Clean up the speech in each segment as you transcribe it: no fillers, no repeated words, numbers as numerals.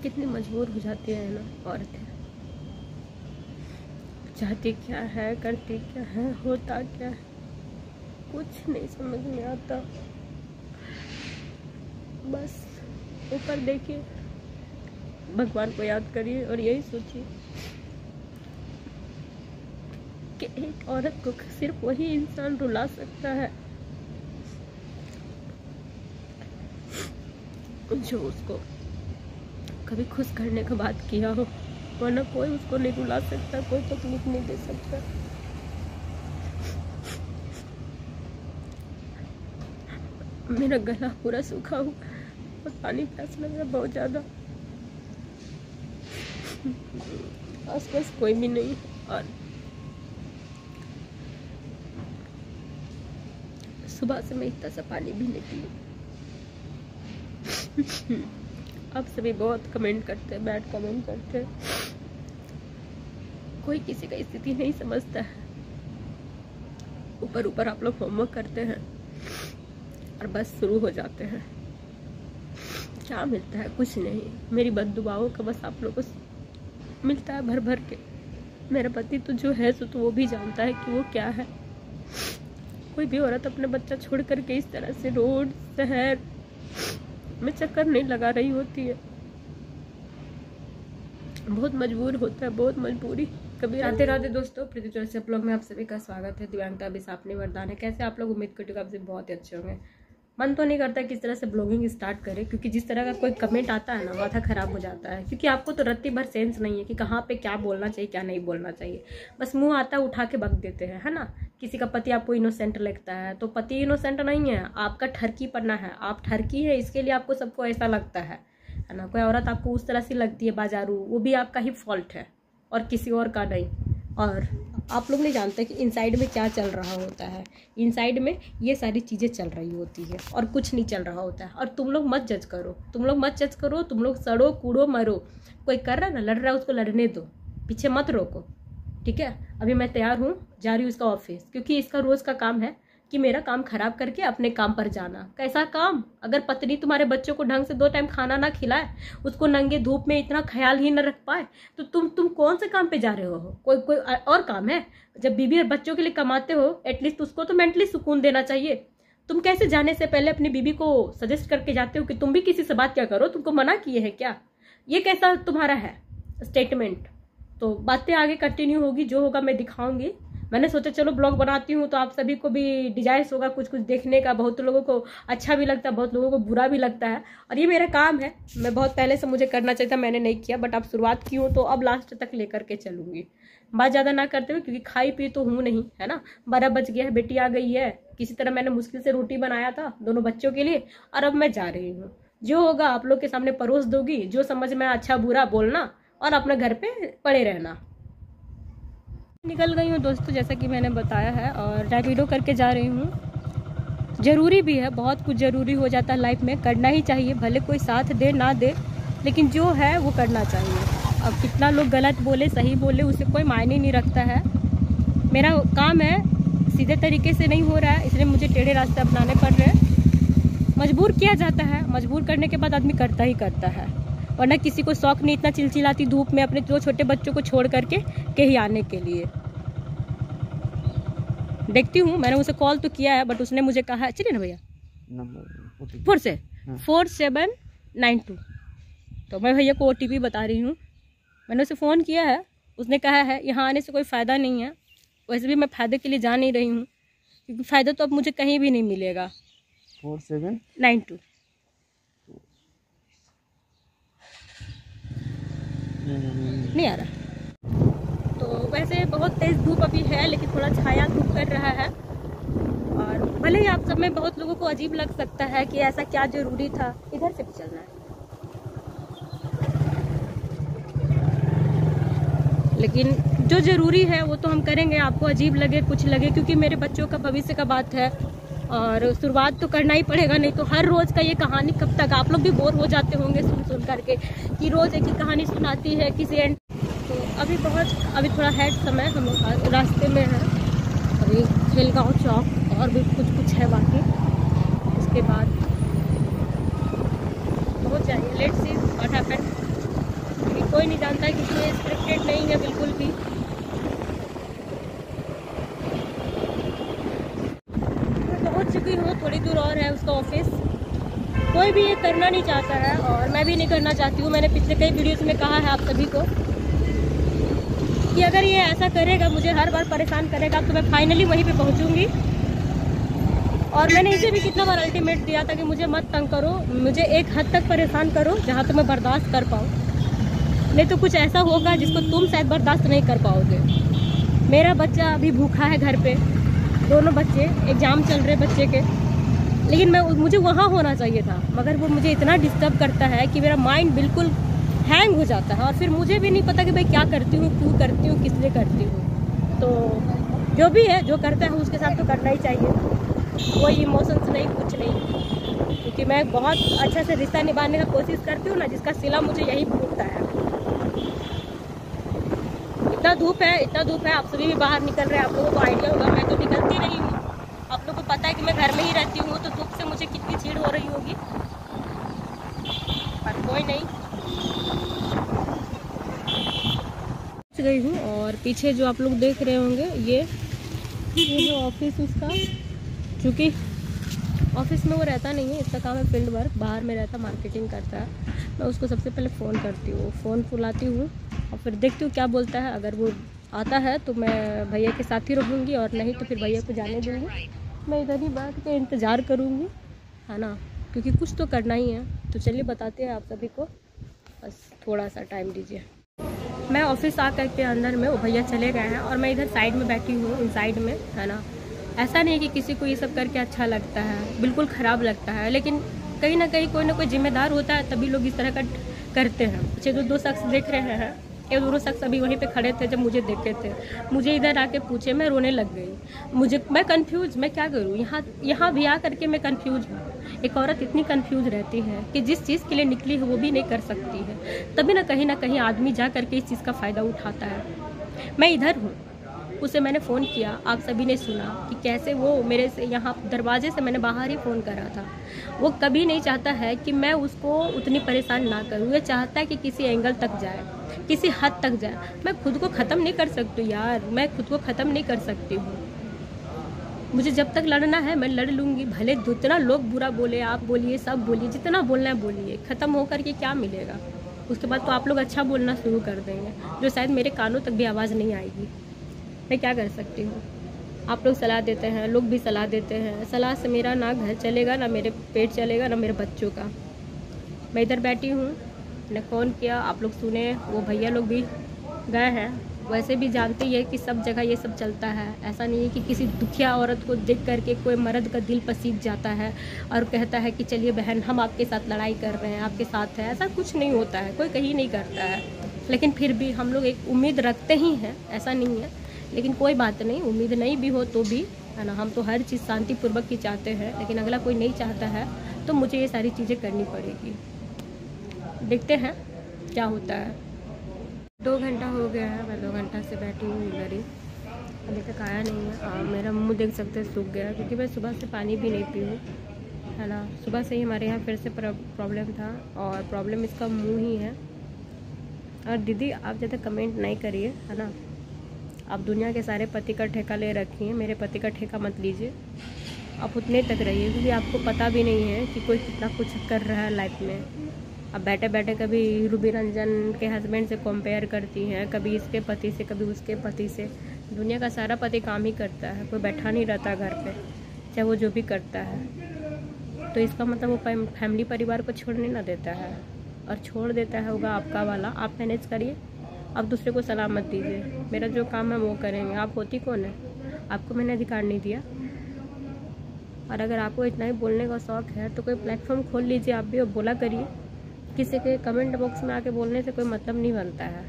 कितनी मजबूर हो जाती है ना औरतें। चाहती क्या है, करती क्या है, होता क्या है, कुछ नहीं समझ में आता। बस ऊपर देखिए, भगवान को याद करिए और यही सोचिए कि एक औरत को सिर्फ वही इंसान रुला सकता है जो उसको कभी खुश करने का बात किया हो, वरना कोई उसको नहीं रुला सकता, कोई तकलीफ नहीं दे सकता। मेरा गला पूरा सूखा हुआ और पानी प्यास लग रहा बहुत ज्यादा। आसपास कोई भी नहीं और सुबह से मैं इतना सा पानी भी नहीं पी। अब सभी बहुत कमेंट करते हैं, बैड कमेंट करते हैं। कोई किसी का स्थिति नहीं समझता है। ऊपर ऊपर आप लोग होमवर्क करते हैं और बस शुरू हो जाते हैं। क्या मिलता है? कुछ नहीं। मेरी बद्दुआओं का बस आप लोगों को मिलता है भर भर के। मेरा पति तो जो है सो तो वो भी जानता है कि वो क्या है। कोई भी औरत अपने बच्चा छोड़ करके इस तरह से रोड शहर में चक्कर नहीं लगा रही होती है। बहुत मजबूर होता है, बहुत मजबूरी। कभी राधे राधे दोस्तों, प्रीति चौरसिया ब्लॉग में आप सभी का स्वागत है। दिव्यांगता बिसापनी वरदान है। कैसे आप लोग? उम्मीद करती हूँ आपसे बहुत ही अच्छे होंगे। मन तो नहीं करता किस तरह से ब्लॉगिंग स्टार्ट करें, क्योंकि जिस तरह का कोई कमेंट आता है ना, माथा खराब हो जाता है। क्योंकि आपको तो रत्ती भर सेंस नहीं है कि कहाँ पे क्या बोलना चाहिए, क्या नहीं बोलना चाहिए। बस मुंह आता है उठा के बक देते हैं, है ना। किसी का पति आपको इनोसेंट लगता है तो पति इनोसेंट नहीं है, आपका ठरकी पन्ना है। आप ठरकी है, इसके लिए आपको सबको ऐसा लगता है ना। कोई औरत आपको उस तरह से लगती है बाजारू, वो भी आपका ही फॉल्ट है और किसी और का नहीं। और आप लोग नहीं जानते कि इनसाइड में क्या चल रहा होता है। इनसाइड में ये सारी चीज़ें चल रही होती है और कुछ नहीं चल रहा होता है। और तुम लोग मत जज करो, तुम लोग मत जज करो। तुम लोग सड़ो कूड़ो मरो। कोई कर रहा है ना, लड़ रहा है, उसको लड़ने दो, पीछे मत रोको, ठीक है। अभी मैं तैयार हूँ, जा रही हूँ इसका ऑफिस, क्योंकि इसका रोज का काम है कि मेरा काम खराब करके अपने काम पर जाना। कैसा काम? अगर पत्नी तुम्हारे बच्चों को ढंग से 2 टाइम खाना ना खिलाए, उसको नंगे धूप में इतना ख्याल ही न रख पाए, तो तुम कौन से काम पे जा रहे हो? कोई और काम है? जब बीबी और बच्चों के लिए कमाते हो, एटलीस्ट उसको तो मेंटली सुकून देना चाहिए। तुम कैसे जाने से पहले अपनी बीबी को सजेस्ट करके जाते हो कि तुम भी किसी से बात क्या करो? तुमको मना किए है क्या? ये कैसा तुम्हारा है स्टेटमेंट? तो बातें आगे कंटिन्यू होगी, जो होगा मैं दिखाऊंगी। मैंने सोचा चलो ब्लॉग बनाती हूँ तो आप सभी को भी डिजायर्स होगा कुछ कुछ देखने का। बहुत लोगों को अच्छा भी लगता है, बहुत लोगों को बुरा भी लगता है। और ये मेरा काम है, मैं बहुत पहले से मुझे करना चाहिए था, मैंने नहीं किया। बट अब शुरुआत की हूँ तो अब लास्ट तक लेकर के चलूंगी। बात ज़्यादा ना करते हुए, क्योंकि खाई पी तो हूँ नहीं, है ना। 12 बज गया है, बेटी आ गई है। किसी तरह मैंने मुश्किल से रोटी बनाया था दोनों बच्चों के लिए, और अब मैं जा रही हूँ। जो होगा आप लोग के सामने परोस दूंगी। जो समझ में अच्छा बुरा बोलना और अपने घर पे पड़े रहना। निकल गई हूँ दोस्तों, जैसा कि मैंने बताया है, और रैपिडो करके जा रही हूँ। ज़रूरी भी है, बहुत कुछ ज़रूरी हो जाता है लाइफ में, करना ही चाहिए। भले कोई साथ दे ना दे, लेकिन जो है वो करना चाहिए। अब कितना लोग गलत बोले सही बोले, उसे कोई मायने नहीं रखता है। मेरा काम है, सीधे तरीके से नहीं हो रहा है, इसलिए मुझे टेढ़े रास्ते अपनाने पड़ रहे हैं। मजबूर किया जाता है, मजबूर करने के बाद आदमी करता ही करता है। वरना किसी को शौक नहीं इतना चिलचिलाती धूप में अपने 2 छोटे बच्चों को छोड़ करके कहीं आने के लिए। देखती हूँ, मैंने उसे कॉल तो किया है, बट उसने मुझे कहा चलिए ना भैया नंबर 4792। तो मैं भैया को OTP बता रही हूँ। मैंने उसे फ़ोन किया है, उसने कहा है यहाँ आने से कोई फ़ायदा नहीं है। वैसे भी मैं फ़ायदे के लिए जा नहीं रही हूँ, क्योंकि फ़ायदा तो अब मुझे कहीं भी नहीं मिलेगा। 4792 नहीं आ रहा। तो वैसे बहुत तेज़ धूप अभी है, लेकिन थोड़ा छाया धूप कर रहा है। और भले ही आप सब में बहुत लोगों को अजीब लग सकता है कि ऐसा क्या ज़रूरी था। इधर से भी चलना है, लेकिन जो ज़रूरी है वो तो हम करेंगे। आपको अजीब लगे कुछ लगे, क्योंकि मेरे बच्चों का भविष्य का बात है और शुरुआत तो करना ही पड़ेगा। नहीं तो हर रोज़ का ये कहानी कब तक? आप लोग भी बोर हो जाते होंगे सुन करके कि रोज़ एक ही कहानी सुनाती है किसी एंड। तो अभी थोड़ा हेड समय, हम लोग रास्ते में हैं। अभी खेलगांव चौक और भी कुछ है बाकी। उसके बाद पहुंच जाएंगे। Let's see what happened. कोई नहीं जानता है क्योंकि ये स्क्रिप्टेड नहीं है बिल्कुल भी। मैं पहुंच चुकी हूँ, थोड़ी दूर और है उसका ऑफिस। कोई भी ये करना नहीं चाहता है और मैं भी नहीं करना चाहती हूँ। मैंने पिछले कई वीडियोस में कहा है आप सभी को कि अगर ये ऐसा करेगा, मुझे हर बार परेशान करेगा, तो मैं फाइनली वहीं पे पहुँचूँगी। और मैंने इसे भी कितना बार अल्टीमेट दिया था कि मुझे मत तंग करो, मुझे एक हद तक परेशान करो जहाँ तक मैं बर्दाश्त कर पाऊँ, नहीं तो कुछ ऐसा होगा जिसको तुम शायद बर्दाश्त नहीं कर पाओगे। मेरा बच्चा अभी भूखा है घर पे, दोनों बच्चे, एग्जाम चल रहे बच्चे के, लेकिन मुझे वहाँ होना चाहिए था, मगर वो मुझे इतना डिस्टर्ब करता है कि मेरा माइंड बिल्कुल हैंग हो जाता है। और फिर मुझे भी नहीं पता कि भाई क्या करती हूँ, क्यों करती हूँ, किस लिए करती हूँ। तो जो भी है, जो करता है उसके साथ तो करना ही चाहिए, कोई इमोशंस नहीं, कुछ नहीं, क्योंकि मैं बहुत अच्छे से रिश्ता निभाने का कोशिश करती हूँ ना, जिसका सिला मुझे यही भूखता है। इतना धूप है, आप सभी भी बाहर निकल रहे हैं, आप लोगों को आइडिया होगा। मैं तो निकलती नहीं हूँ, आप लोगों को पता है कि मैं घर में ही रहती हूँ, तो धूप से मुझे कितनी चीड़ हो रही होगी, पर कोई नहीं। गई हूँ और पीछे जो आप लोग देख रहे होंगे ये जो ऑफिस उसका, चूँकि ऑफिस में वो रहता नहीं है, इसका काम है फील्ड वर्क, बाहर में रहता, मार्केटिंग करता है। मैं उसको सबसे पहले फ़ोन करती हूँ, फ़ोन फुलाती हूँ और फिर देखती हूँ क्या बोलता है। अगर वो आता है तो मैं भैया के साथ ही रहूँगी, और नहीं तो फिर भैया को जाने दूँगी। मैं इधर ही बैठ के इंतज़ार करूँगी, है ना, क्योंकि कुछ तो करना ही है। तो चलिए बताते हैं आप सभी को, बस थोड़ा सा टाइम दीजिए। मैं ऑफिस आ करके अंदर में, वो भैया चले गए हैं और मैं इधर साइड में बैठी हूँ, इन साइड में, है ना। ऐसा नहीं कि किसी को ये सब करके अच्छा लगता है, बिल्कुल ख़राब लगता है, लेकिन कहीं ना कहीं कोई ना कोई जिम्मेदार होता है, तभी लोग इस तरह का करते हैं। पीछे जो दो शख्स देख रहे हैं, ये दोनों शख्स अभी वहीं पे खड़े थे जब मुझे देखे थे, मुझे इधर आके पूछे, मैं रोने लग गई। मैं कंफ्यूज, मैं क्या करूँ, यहाँ भी आ करके मैं कंफ्यूज हूँ। एक औरत इतनी कंफ्यूज रहती है कि जिस चीज़ के लिए निकली है वो भी नहीं कर सकती है, तभी ना कहीं आदमी जा करके इस चीज़ का फ़ायदा उठाता है। मैं इधर हूँ, उसे मैंने फ़ोन किया, आप सभी ने सुना कि कैसे वो मेरे से यहाँ दरवाजे से मैंने बाहर ही फ़ोन करा था। वो कभी नहीं चाहता है कि मैं उसको उतनी परेशान ना करूँ, ये चाहता है कि किसी एंगल तक जाए, किसी हद तक जाए। मैं खुद को ख़त्म नहीं कर सकती यार, मैं खुद को ख़त्म नहीं कर सकती हूँ। मुझे जब तक लड़ना है मैं लड़ लूँगी, भले जितना लोग बुरा बोले, आप बोलिए, सब बोलिए, जितना बोलना है बोलिए। ख़त्म होकर के क्या मिलेगा? उसके बाद तो आप लोग अच्छा बोलना शुरू कर देंगे, जो शायद मेरे कानों तक भी आवाज़ नहीं आएगी। मैं क्या कर सकती हूँ? आप लोग सलाह देते हैं, लोग भी सलाह देते हैं, सलाह से मेरा ना घर चलेगा, ना मेरे पेट चलेगा, ना मेरे बच्चों का। मैं इधर बैठी हूँ, मैंने फ़ोन किया, आप लोग सुने, वो भैया लोग भी गए हैं। वैसे भी जानते ही है कि सब जगह ये सब चलता है। ऐसा नहीं है कि किसी दुखिया औरत को देख करके कोई मर्द का दिल पसीज जाता है और कहता है कि चलिए बहन हम आपके साथ लड़ाई कर रहे हैं, आपके साथ है। ऐसा कुछ नहीं होता है, कोई कहीं नहीं करता है। लेकिन फिर भी हम लोग एक उम्मीद रखते ही हैं, ऐसा नहीं है। लेकिन कोई बात नहीं, उम्मीद नहीं भी हो तो भी, है ना, हम तो हर चीज़ शांतिपूर्वक ही चाहते हैं। लेकिन अगला कोई नहीं चाहता है तो मुझे ये सारी चीज़ें करनी पड़ेगी। देखते हैं क्या होता है। 2 घंटा हो गया है, मैं 2 घंटा से बैठी हूँ इधर ही, अभी तक आया नहीं है। मेरा मुंह देख सकते हैं सूख गया, क्योंकि मैं सुबह से पानी भी नहीं पी हूँ, है ना। सुबह से ही हमारे यहाँ फिर से प्रॉब्लम था, और प्रॉब्लम इसका मुंह ही है। और दीदी आप ज़्यादा कमेंट नहीं करिए, है ना। आप दुनिया के सारे पति का ठेका ले रखी हैं, मेरे पति का ठेका मत लीजिए। आप उतने तक रहिए, क्योंकि आपको पता भी नहीं है कि कोई कितना कुछ कर रहा है लाइफ में। अब बैठे बैठे कभी रूबी रंजन के हस्बैंड से कंपेयर करती हैं, कभी इसके पति से, कभी उसके पति से। दुनिया का सारा पति काम ही करता है, कोई बैठा नहीं रहता घर पे, चाहे वो जो भी करता है। तो इसका मतलब वो फैमिली परिवार को छोड़ने ना देता है, और छोड़ देता है होगा आपका वाला। आप मैनेज करिए, आप दूसरे को सलाह मत दीजिए। मेरा जो काम है वो करेंगे। आप होती कौन है? आपको मैंने अधिकार नहीं दिया। और अगर आपको इतना ही बोलने का शौक़ है तो कोई प्लेटफॉर्म खोल लीजिए आप भी, और बोला करिए। किसी के कमेंट बॉक्स में आके बोलने से कोई मतलब नहीं बनता है।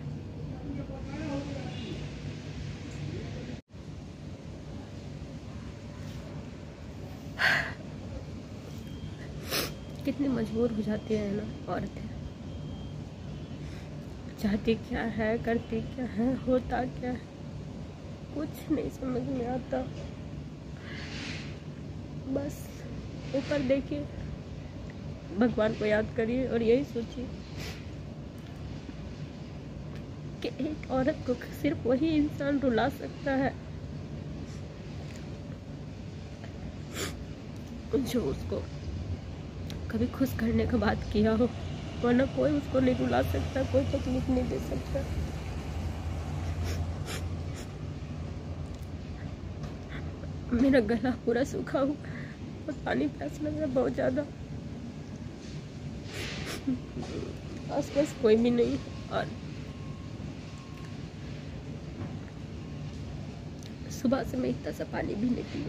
कितनी मजबूर हो जाती है ना औरतें, चाहती क्या है, करती क्या है, होता क्या है, कुछ नहीं समझ में आता। बस ऊपर देखिए, भगवान को याद करिए और यही सोचिए कि एक औरत को सिर्फ वही इंसान रुला सकता है जो उसको कभी खुश करने का बात किया हो, वरना कोई उसको नहीं रुला सकता, कोई तकलीफ नहीं दे सकता। मेरा गला पूरा सूखा हुआ और पानी प्यास लग रहा बहुत ज्यादा। आसपास कोई भी नहीं और सुबह से मैं इतना सा पानी भी नहीं पी।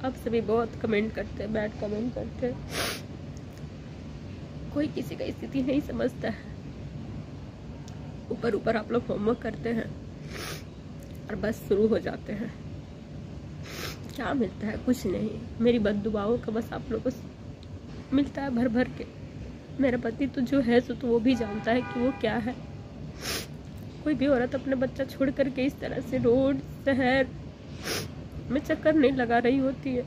आप सभी बहुत कमेंट करते हैं, बैड कमेंट करते हैं। कोई किसी का स्थिति नहीं समझता है। ऊपर ऊपर आप लोग होमवर्क करते हैं और बस शुरू हो जाते हैं। क्या मिलता है? कुछ नहीं। मेरी बद्दुआओं का बस आप लोगों को मिलता है भर भर के। मेरा पति तो जो है सो तो वो भी जानता है कि वो क्या है। कोई भी औरत अपने बच्चा छोड़ करके इस तरह से रोड शहर में चक्कर नहीं लगा रही होती है।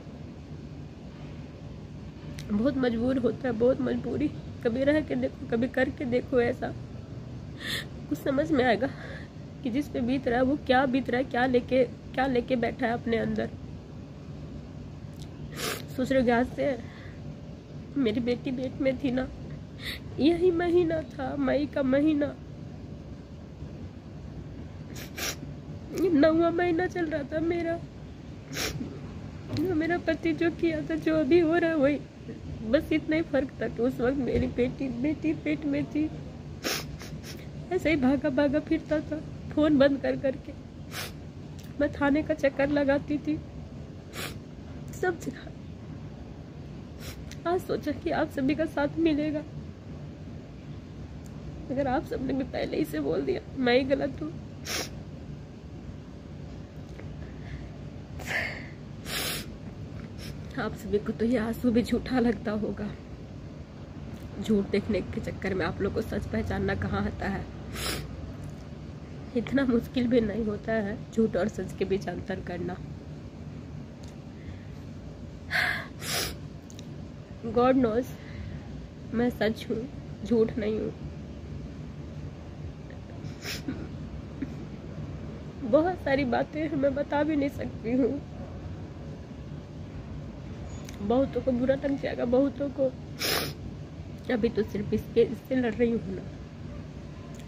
बहुत मजबूर होता है, बहुत मजबूरी। कभी रह के देखो, कभी करके देखो, ऐसा कुछ समझ में आएगा कि जिस पे बीत रहा है वो क्या बीत रहा है, क्या लेके बैठा है अपने अंदर। सोच रहे आज से मेरी बेटी पेट में थी ना, यही महीना था, मई का महीना, 9वां महीना चल रहा था मेरा पति जो किया था, जो अभी हो रहा है वही। बस इतना ही फर्क था कि उस वक्त मेरी बेटी पेट में थी। ऐसे ही भागा भागा फिरता था, फोन बंद कर करके। मैं थाने का चक्कर लगाती थी, सब जगह। आज सोचा कि आप सभी का साथ मिलेगा। अगर आप सबने भी पहले ही से बोल दिया, मैं ही गलत हूँ। आप सभी को तो ये आंसू भी झूठा लगता होगा। झूठ देखने के चक्कर में आप लोग को सच पहचानना कहाँ आता है। इतना मुश्किल भी नहीं होता है झूठ और सच के बीच अंतर करना। गॉड नोज मैं सच हूँ, झूठ नहीं हूँ। बहुत सारी बातें मैं बता भी नहीं सकती हूँ। बहुतों को बुरा लग जाएगा, बहुतों को। अभी तो सिर्फ इससे लड़ रही हूँ ना।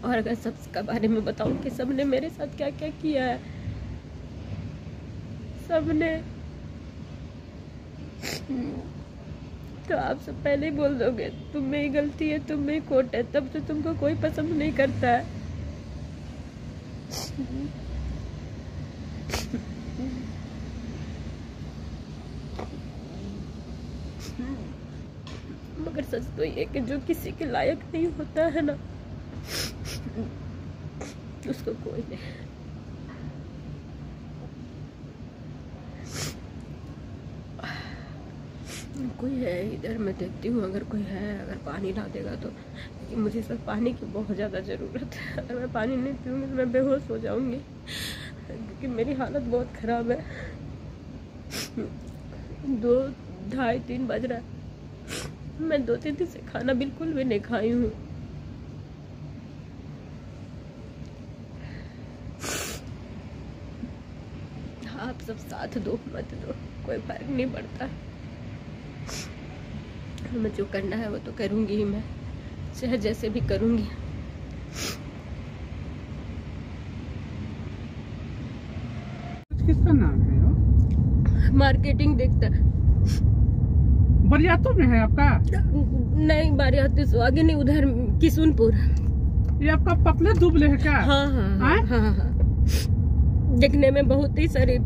और अगर सबका बारे में बताऊं कि सबने मेरे साथ क्या क्या किया है, सबने, तो आप सब पहले ही बोल दोगे तुम में ही गलती है, तुम में ही खोट है। तब तो तुमको कोई पसंद नहीं करता है। मगर सच तो ये कि जो किसी के लायक नहीं होता है ना, उसको कोई नहीं। कोई है इधर, मैं देखती हूँ अगर कोई है, अगर पानी ला देगा तो। लेकिन मुझे सब पानी की बहुत ज़्यादा ज़रूरत है। अगर मैं पानी नहीं पीऊँगी तो मैं बेहोश हो जाऊँगी, क्योंकि मेरी हालत बहुत ख़राब है। 2, 2:30, 3 बज रहा है। मैं 2-3 दिन से खाना बिल्कुल भी नहीं खाई हूँ। आप सब साथ दो मत दो, कोई फर्क नहीं पड़ता। मैं जो करना है वो तो करूँगी ही, मैं चाहे जैसे भी करूँगी। किसका नाम है? मार्केटिंग देखता है। बरियातों में है आपका? नहीं, बारियाती सुहागिनी उधर किशुनपुर। ये आपका पतले दुबले है क्या? हाँ हाँ हाँ हाँ। दिखने में बहुत ही शरीफ।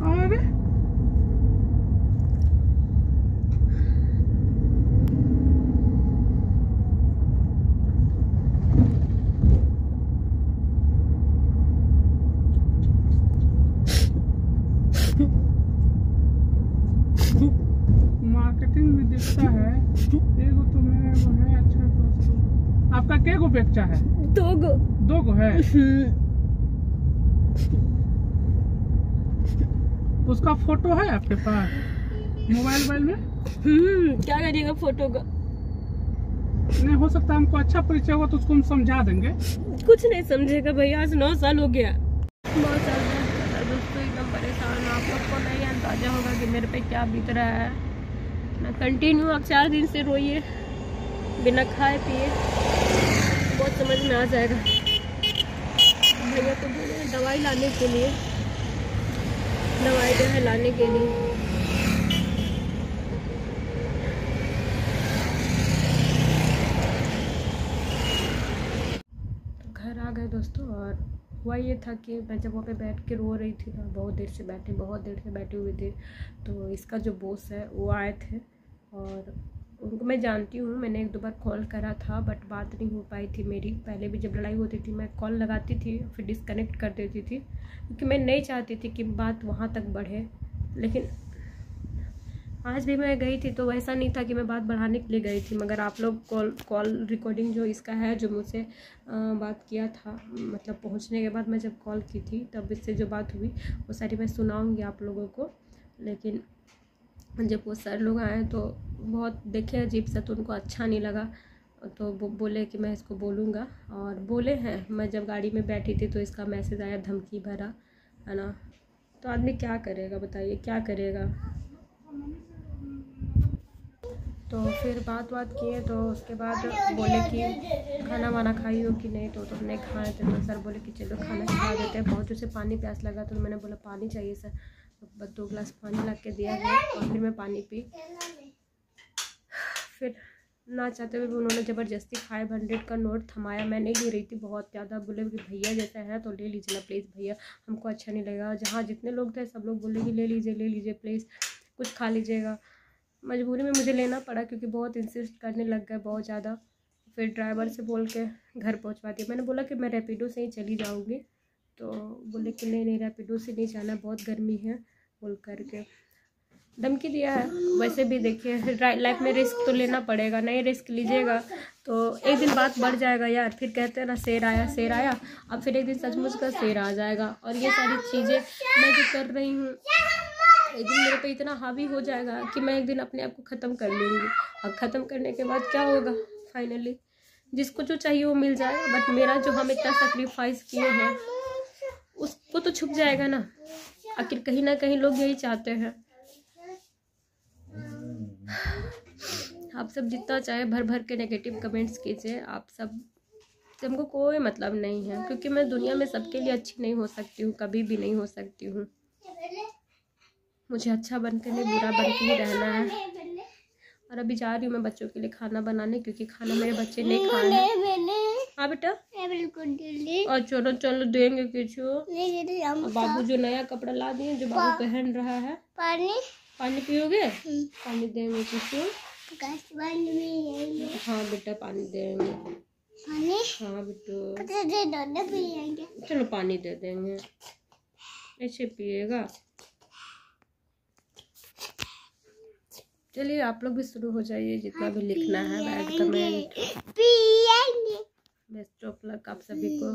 अरे मार्केटिंग में दिखता है। एगो तो मेरा वो है अच्छा दोस्त। आपका के गो बेचा है? 2 गो। 2 गो है। उसका फोटो है आपके पास? मोबाइल में क्या करिएगा फोटो का? नहीं हो सकता, हमको अच्छा परिचय होगा तो उसको हम समझा देंगे। कुछ नहीं समझेगा भैया, आज 9 साल हो गया। बहुत साल दोस्तों, एकदम परेशान। आप लोग को नहीं अंदाजा होगा कि मेरे पे क्या बीत रहा है ना। कंटिन्यू आप 4 दिन से रोइए बिना खाए पिए, बहुत समझ में आ जाएगा। भैया को बोले दवाई लाने के लिए, दवाई जो है लाने के लिए। घर आ गए दोस्तों, और हुआ ये था कि मैं जब वहाँ पे बैठ के रो रही थी ना, बहुत देर से बैठी हुई थी, तो इसका जो बॉस है वो आए थे, और उनको मैं जानती हूँ। मैंने 1-2 बार कॉल करा था, बट बात नहीं हो पाई थी मेरी। पहले भी जब लड़ाई होती थी मैं कॉल लगाती थी, फिर डिस्कनेक्ट कर देती थी, क्योंकि मैं नहीं चाहती थी कि बात वहाँ तक बढ़े। लेकिन आज भी मैं गई थी तो वैसा नहीं था कि मैं बात बढ़ाने के लिए गई थी, मगर आप लोग कॉल रिकॉर्डिंग जो इसका है, जो मुझसे बात किया था, मतलब पहुंचने के बाद मैं जब कॉल की थी तब इससे जो बात हुई वो सारी मैं सुनाऊंगी आप लोगों को। लेकिन जब वो सर लोग आए तो बहुत देखे अजीब सा, तो उनको अच्छा नहीं लगा, तो वो बोले कि मैं इसको बोलूँगा, और बोले हैं। मैं जब गाड़ी में बैठी थी तो इसका मैसेज आया धमकी भरा, है ना। तो आदमी क्या करेगा बताइए, क्या करेगा। तो फिर बात किए, तो उसके बाद बोले कि खाना वाना खाई हो कि नहीं, तो हमने खाए थे। तो सर बोले कि चलो खाना खा देते हैं। बहुत से पानी प्यास लगा, तो मैंने बोला पानी चाहिए सर, तो 2 गिलास पानी ला के दिया है, और फिर मैं पानी पी। फिर ना चाहते हुए भी उन्होंने ज़बरदस्ती 500 का नोट थमाया। मैं नहीं ले रही थी बहुत ज़्यादा। बोले कि भैया जैसा है तो ले लीजिए ना प्लीज़ भैया, हमको अच्छा नहीं लगेगा। जहाँ जितने लोग थे सब लोग बोले कि ले लीजिए प्लीज़, कुछ खा लीजिएगा। मजबूरी में मुझे लेना पड़ा, क्योंकि बहुत इंसिस्ट करने लग गए बहुत ज़्यादा। फिर ड्राइवर से बोल के घर पहुंचवा दिया। मैंने बोला कि मैं रैपिडो से ही चली जाऊंगी, तो बोले कि नहीं रैपिडो से नहीं जाना, बहुत गर्मी है, बोल करके धमकी दिया है। वैसे भी देखिए लाइफ में रिस्क तो लेना पड़ेगा, नहीं रिस्क लीजिएगा तो एक दिन बात बढ़ जाएगा यार। फिर कहते हैं ना शेर आया, अब फिर एक दिन सचमुच का शेर आ जाएगा। और ये सारी चीज़ें मैं जो कर रही हूँ, एक दिन मेरे पे इतना हावी हो जाएगा कि मैं एक दिन अपने आप को ख़त्म कर लूँगी। और ख़त्म करने के बाद क्या होगा, फाइनली जिसको जो चाहिए वो मिल जाएगा, बट मेरा जो हम इतना सेक्रीफाइस किए हैं उसको तो छुप जाएगा ना। आखिर कहीं ना कहीं लोग यही चाहते हैं। आप सब जितना चाहे भर के नेगेटिव कमेंट्स कीजिए, आप सब से हमको कोई मतलब नहीं है, क्योंकि मैं दुनिया में सबके लिए अच्छी नहीं हो सकती हूँ, कभी भी नहीं हो सकती हूँ। मुझे अच्छा बन के नहीं, बुरा बन के ही रहना है। और अभी जा रही हूँ मैं बच्चों के लिए खाना बनाने, क्योंकि खाना मेरे बच्चे नहीं खा रहे हैं। हाँ बेटा, और चलो देंगे कुछ। बाबू जो नया कपड़ा ला दिए, जो बाबू पहन रहा है। पानी पियोगे? पानी देंगे कुछ। हाँ बेटा पानी देंगे। हाँ बेटा चलो पानी दे देंगे, ऐसे पिएगा। चलिए आप लोग भी शुरू हो जाइए, जितना भी लिखना है bad comment. Best of luck आप सभी को।